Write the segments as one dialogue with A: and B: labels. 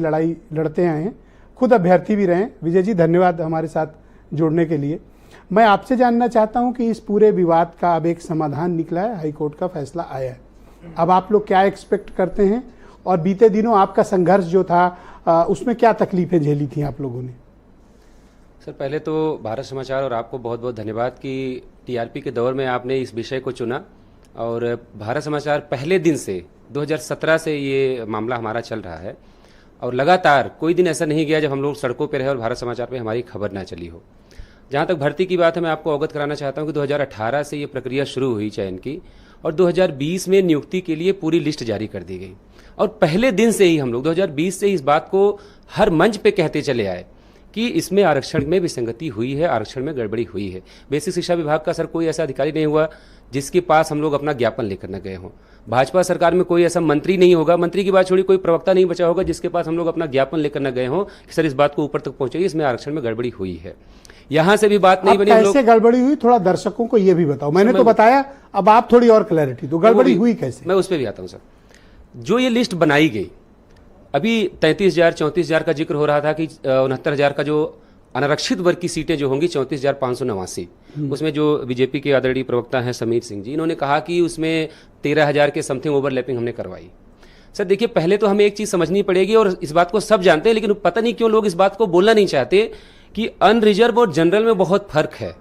A: लड़ाई लड़ते आए हैं, खुद अभ्यर्थी भी रहे हैं। विजय जी, धन्यवाद हमारे साथ जुड़ने के लिए। मैं आपसे जानना चाहता हूं कि इस पूरे विवाद का अब एक समाधान निकला है, हाईकोर्ट का फैसला आया है, अब आप लोग क्या एक्सपेक्ट करते हैं? और बीते दिनों आपका संघर्ष जो था उसमें क्या तकलीफें झेली थी आप लोगों ने?
B: सर, पहले तो भारत समाचार और आपको बहुत बहुत धन्यवाद कि टीआरपी के दौर में आपने इस विषय को चुना। और भारत समाचार पहले दिन से 2017 से ये मामला हमारा चल रहा है और लगातार कोई दिन ऐसा नहीं गया जब हम लोग सड़कों पर रहे और भारत समाचार पे हमारी खबर ना चली हो। जहाँ तक भर्ती की बात है, मैं आपको अवगत कराना चाहता हूँ कि 2018 से ये प्रक्रिया शुरू हुई चयन की और 2020 में नियुक्ति के लिए पूरी लिस्ट जारी कर दी गई। और पहले दिन से ही हम लोग 2020 से इस बात को हर मंच पे कहते चले आए कि इसमें आरक्षण में विसंगति हुई है, आरक्षण में गड़बड़ी हुई है। बेसिक शिक्षा विभाग का सर कोई ऐसा अधिकारी नहीं हुआ जिसके पास हम लोग अपना ज्ञापन लेकर न गए हों। भाजपा सरकार में कोई ऐसा मंत्री नहीं होगा, मंत्री की बात छोड़ी कोई प्रवक्ता नहीं बचा होगा जिसके पास हम लोग अपना ज्ञापन लेकर न गए हों कि सर इस बात को ऊपर तक पहुंचाइए, इसमें आरक्षण में गड़बड़ी हुई है। यहां से भी बात नहीं बनी।
A: कैसे गड़बड़ी हुई, थोड़ा दर्शकों को ये भी बताओ। मैंने तो बताया, अब आप थोड़ी और क्लैरिटी दो, गड़बड़ी हुई कैसे?
B: मैं उस पर भी आता हूं सर। जो ये लिस्ट बनाई गई, अभी 33,000 34,000 का जिक्र हो रहा था कि 69,000 का जो अनारक्षित वर्ग की सीटें जो होंगी 34,589, उसमें जो बीजेपी के आदरणीय प्रवक्ता हैं समीर सिंह जी, इन्होंने कहा कि उसमें 13,000 के समथिंग ओवरलैपिंग हमने करवाई। सर देखिए, पहले तो हमें एक चीज समझनी पड़ेगी और इस बात को सब जानते हैं, लेकिन पता नहीं क्यों लोग इस बात को बोलना नहीं चाहते कि अनरिजर्व और जनरल में बहुत फर्क है।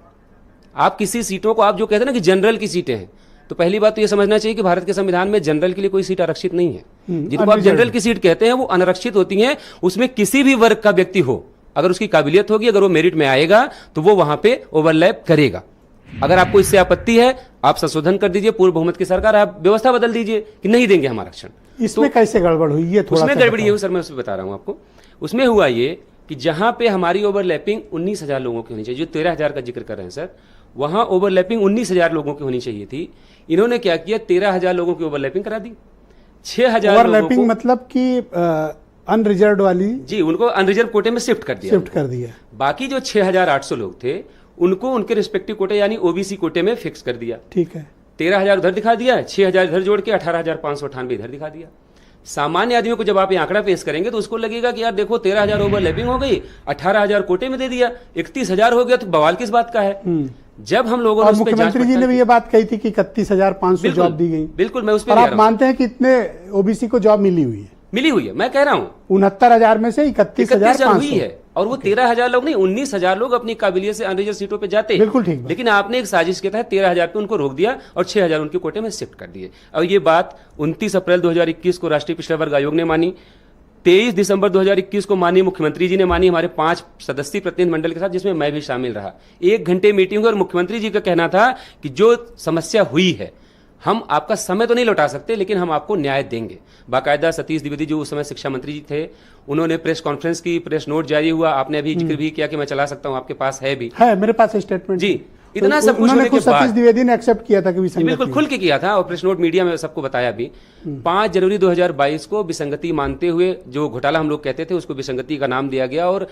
B: आप किसी सीटों को, आप जो कहते हैं ना कि जनरल की सीटें हैं, तो पहली बात तो ये समझना चाहिए कि भारत के संविधान में जनरल के लिए कोई सीट आरक्षित नहीं है। जिनको आप जनरल की सीट कहते हैं वो अनारक्षित होती हैं। उसमें किसी भी वर्ग का व्यक्ति हो, अगर उसकी काबिलियत होगी, अगर वो मेरिट में आएगा तो वो वहां पे ओवरलैप करेगा। अगर आपको इससे आपत्ति है, आप संशोधन कर दीजिए, पूर्व बहुमत की सरकार, आप व्यवस्था बदल दीजिए कि नहीं देंगे हम आरक्षण।
A: इसमें कैसे गड़बड़ हुई, ये थोड़ा
B: उसमें गड़बड़ी है सर, मैं उसमें बता रहा हूं आपको। उसमें हुआ ये कि जहां पे हमारी ओवरलैपिंग 19,000 लोगों की होनी चाहिए, जो 13,000 का जिक्र कर रहे हैं सर, वहां ओवरलैपिंग 19,000 लोगों की होनी चाहिए थी। इन्होंने क्या किया, 13,000 लोगों की ओवरलैपिंग करा दी। 6,000
A: ओवरलैपिंग मतलब कि अनरिजर्व वाली,
B: जी, उनको अनरिजर्व कोटे में शिफ्ट कर दिया। बाकी जो 6,800 लोग थे उनको उनके रिस्पेक्टिव कोटे यानी ओबीसी कोटे में फिक्स कर दिया।
A: ठीक है,
B: 13,000 उधर दिखा दिया, 6,000 इधर जोड़ के 18,598 इधर दिखा दिया। सामान्य आदमियों को जब आप ये आंकड़ा पेश करेंगे तो उसको लगेगा कि यार देखो 13,000 ओवरलैपिंग हो गई, 18,000 कोटे में दे दिया, 31,000 हो गया, तो बवाल किस बात का है? जब हम लोगों ने
A: मुख्यमंत्री जी ने भी ये बात कही थी कि 31,500 जॉब दी गई।
B: बिल्कुल, मैं उस पर
A: आप मानते हैं कि इतने ओबीसी को जॉब मिली हुई है?
B: मैं कह रहा हूं
A: 69,000 में से 31,500
B: हुई है। और वो 13,000 लोग नहीं, 19,000 लोग अपनी काबिलियत से अनरिजर्व सीटों पे जाते।
A: बिल्कुल ठीक।
B: लेकिन आपने एक साजिश के तहत 13,000 पे उनको रोक दिया और 6,000 उनके कोटे में शिफ्ट कर दिए। और ये बात 29 अप्रैल 2021 को राष्ट्रीय पिछड़ा वर्ग आयोग ने मानी, 23 दिसंबर 2021 को माननीय मुख्यमंत्री जी ने मानी, हमारे 5 सदस्यीय प्रतिनिधि मंडल के साथ, जिसमें मैं भी शामिल रहा। 1 घंटे मीटिंग और मुख्यमंत्री जी का कहना था कि जो समस्या हुई है, हम आपका समय तो नहीं लौटा सकते लेकिन हम आपको न्याय देंगे। बाकायदा सतीश द्विवेदी जो उस समय शिक्षा मंत्री जी थे, उन्होंने प्रेस कॉन्फ्रेंस की, प्रेस नोट जारी हुआ, आपने अभी जिक्र भी किया कि मैं चला सकता हूं, आपके पास है भी,
A: है मेरे पास स्टेटमेंट
B: जी। इतना सब कुछ होने के बाद
A: सतीश द्विवेदी ने एक्सेप्ट किया था कि विसंगति,
B: बिल्कुल खुल के किया था और प्रेस नोट मीडिया में सबको बताया भी। 5 जनवरी 2022 को विसंगति मानते हुए जो घोटाला हम लोग कहते थे उसको विसंगति का नाम दिया गया और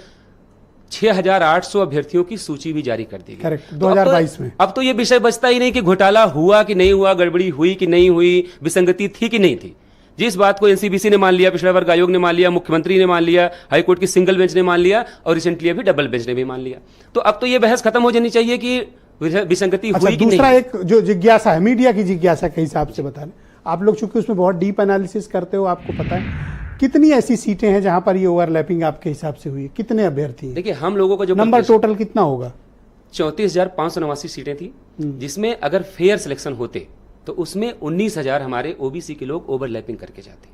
B: 6,800 अभ्यर्थियों की सूची भी जारी कर दी गई।
A: करेक्ट, 2022 में।
B: अब तो ये विषय बचता ही नहीं कि घोटाला हुआ कि नहीं हुआ, गड़बड़ी हुई कि नहीं हुई, विसंगति थी कि नहीं थी। जिस बात को एनसीबीसी ने मान लिया, पिछड़ा वर्ग आयोग ने मान लिया, मुख्यमंत्री ने मान लिया, हाईकोर्ट की सिंगल बेंच ने मान लिया और रिसेंटली अभी डबल बेंच ने भी मान लिया। तो अब तो ये बहस खत्म हो जानी चाहिए कि विसंगति हुई कि नहीं।
A: दूसरा एक जो जिज्ञासा है, मीडिया की जिज्ञासा के हिसाब से बता रहे, आप लोग चूंकि उसमें बहुत डीप एनालिसिस करते हो, आपको पता है कितनी ऐसी सीटें हैं जहां पर ये ओवरलैपिंग आपके हिसाब से हुई है? कितने अभ्यर्थी?
B: देखिए, हम लोगों का जो
A: नंबर टोटल कितना होगा?
B: 34,589 सीटें थी, जिसमें अगर फेयर सिलेक्शन होते तो उसमें 19,000 हमारे ओबीसी के लोग ओवरलैपिंग करके जाते।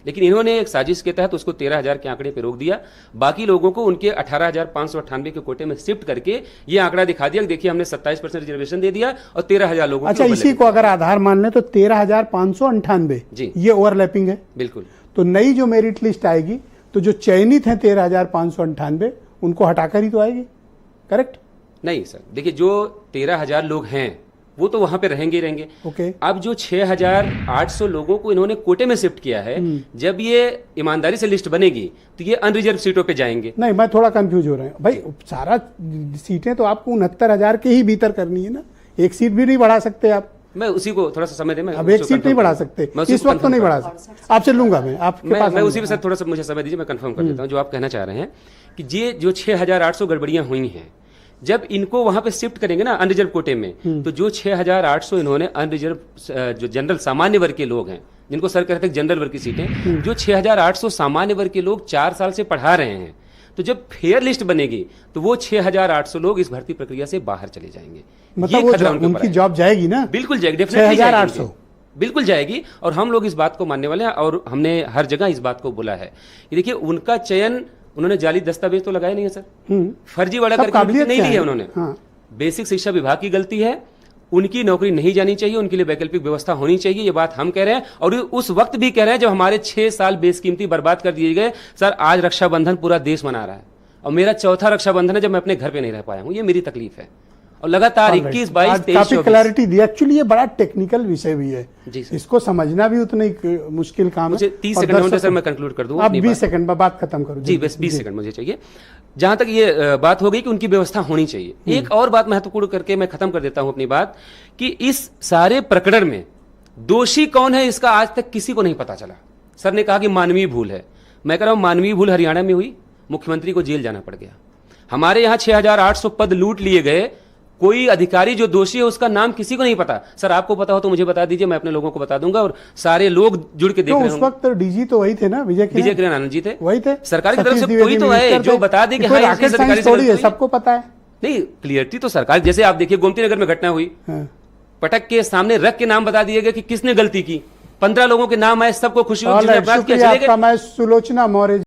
B: लेकिन इन्होंने एक साजिश के तहत उसको 13,000 के आंकड़े पे रोक दिया, बाकी लोगों को उनके 18,598 के कोटे में शिफ्ट करके ये आंकड़ा दिखा दिया। देखिए, हमने 27% रिजर्वेशन दे दिया और 13,000 लोगों।
A: अच्छा, इसी को अगर आधार मान लें तो 13,598
B: जी,
A: ये ओवरलैपिंग है।
B: बिल्कुल।
A: तो नई जो मेरिट लिस्ट आएगी तो जो चयनित है 13,598 उनको हटाकर ही तो आएगी, करेक्ट?
B: नहीं सर, देखिए जो 13,000 लोग हैं वो तो वहां पे रहेंगे ही रहेंगे।
A: ओके।
B: अब जो 6,800 लोगों को इन्होंने कोटे में शिफ्ट किया है, जब ये ईमानदारी से लिस्ट बनेगी तो ये अनरिजर्व सीटों पे जाएंगे।
A: नहीं, मैं थोड़ा कंफ्यूज हो रहा हूं भाई, सारा सीटें तो आपको 69,000 के ही भीतर करनी है ना, एक सीट भी नहीं बढ़ा सकते आप।
B: मैं उसी को थोड़ा सा समय दे, मैं
A: अब एक
B: उसको
A: सीट नहीं
B: confirm
A: बढ़ा
B: कर-
A: सकते,
B: मैं उसी
A: इस
B: को
A: वक्त तो
B: confirm
A: नहीं
B: कर-
A: बढ़ा सकते, आपसे लूंगा मैं आपके पास
B: मैं उसी
A: आऊंगा।
B: के साथ थोड़ा सा मुझे समय दीजिए, मैं कंफर्म कर देता हूँ जो आप कहना चाह रहे हैं कि ये जो 6,800 गड़बड़ियां हुई हैं, जब इनको वहां पे शिफ्ट करेंगे ना अनरिजर्व कोटे में, तो जो 6,800 इन्होंने अनरिजर्व जो जनरल सामान्य वर्ग के लोग हैं, जिनको सर कहते हैं जनरल वर्ग की सीटें, जो 6,800 सामान्य वर्ग के लोग 4 साल से पढ़ा रहे हैं, तो जब फेयर लिस्ट बनेगी तो वो 6,800 लोग इस भर्ती प्रक्रिया से बाहर चले जाएंगे।
A: मतलब
B: ये
A: वो
B: खतरा उनके ऊपर
A: उनकी
B: है।
A: जॉब जाएगी ना,
B: बिल्कुल जाएगी, डेफिनेटली
A: 6,800
B: बिल्कुल जाएगी, और हम लोग इस बात को मानने वाले हैं और हमने हर जगह इस बात को बोला है कि देखिए उनका चयन, उन्होंने जाली दस्तावेज तो लगाए नहीं है सर, फर्जीवाड़ा
A: सब
B: करके
A: काबिलियत
B: नहीं
A: से
B: ली है
A: है।
B: उन्होंने।
A: हाँ।
B: बेसिक शिक्षा विभाग की गलती है, उनकी नौकरी नहीं जानी चाहिए, उनके लिए वैकल्पिक व्यवस्था होनी चाहिए, ये बात हम कह रहे हैं और उस वक्त भी कह रहे हैं जब हमारे 6 साल बेशकीमती बर्बाद कर दिए गए। सर आज रक्षाबंधन पूरा देश मना रहा है और मेरा चौथा रक्षाबंधन है जब मैं अपने घर पे नहीं रह पाया हूं, ये मेरी तकलीफ है। और लगातार 21, 22,
A: आज
B: 23,
A: काफी
B: 24
A: क्लैरिटी दी। एक्चुअली ये बड़ा टेक्निकल विषय भी है,
B: जी सर।
A: इसको समझना भी उतना ही मुश्किल काम
B: मुझे
A: है।
B: 30
A: और
B: सेकंड में
A: दर्शकों-
B: सर मैं कंक्लूड कर दूं
A: आप
B: अपनी
A: 20
B: बात।
A: सेकंड में बात खत्म करो
B: जी बस 20 सेकंड मुझे चाहिए। जहां तक ये बात हो गई कि उनकी व्यवस्था होनी चाहिए, एक और बात महत्वपूर्ण करके मैं खत्म कर देता हूं अपनी बात कि इस सारे प्रकरण में दोषी कौन है इसका आज तक किसी को नहीं पता चला। सर ने कहा कि मानवीय भूल है, मैं कह रहा हूं मानवीय भूल हरियाणा में हुई, मुख्यमंत्री को जेल जाना पड़ गया। हमारे यहां 6,800 पद लूट लिए गए, कोई अधिकारी जो दोषी है उसका नाम किसी को नहीं पता। सर आपको पता हो तो मुझे बता दीजिए, मैं अपने लोगों को बता दूंगा और सारे लोग जुड़ के देख
A: तो
B: रहे
A: उस
B: होंगे।
A: वक्त डीजी तो वही थे ना, विजय
B: विजय किरण आनंद जी थे,
A: वही थे।
B: सरकार की तरफ से
A: सतीश
B: कोई
A: द्विवेदी
B: तो है
A: मिनिस्टर
B: जो
A: थे।
B: बता दे कि
A: ये
B: हाँ
A: कोई
B: इस
A: रॉकेट
B: अधिकारी
A: साइंस
B: से
A: थोड़ी है,
B: गलती हुई।
A: सबको पता है।
B: नहीं क्लियरिटी तो सरकार, जैसे आप देखिए गोमती नगर में घटना हुई,
A: हाँ।
B: पटक के सामने रख के नाम बता दिए गए कि किसने गलती की, 15 लोगों के नाम आए, सबको खुशी हुई,
A: ऑल
B: जिसने
A: राइट,
B: अपराध किया
A: शुक्रिया
B: चले गए।
A: आपका। मैं सुलोचना मौर्य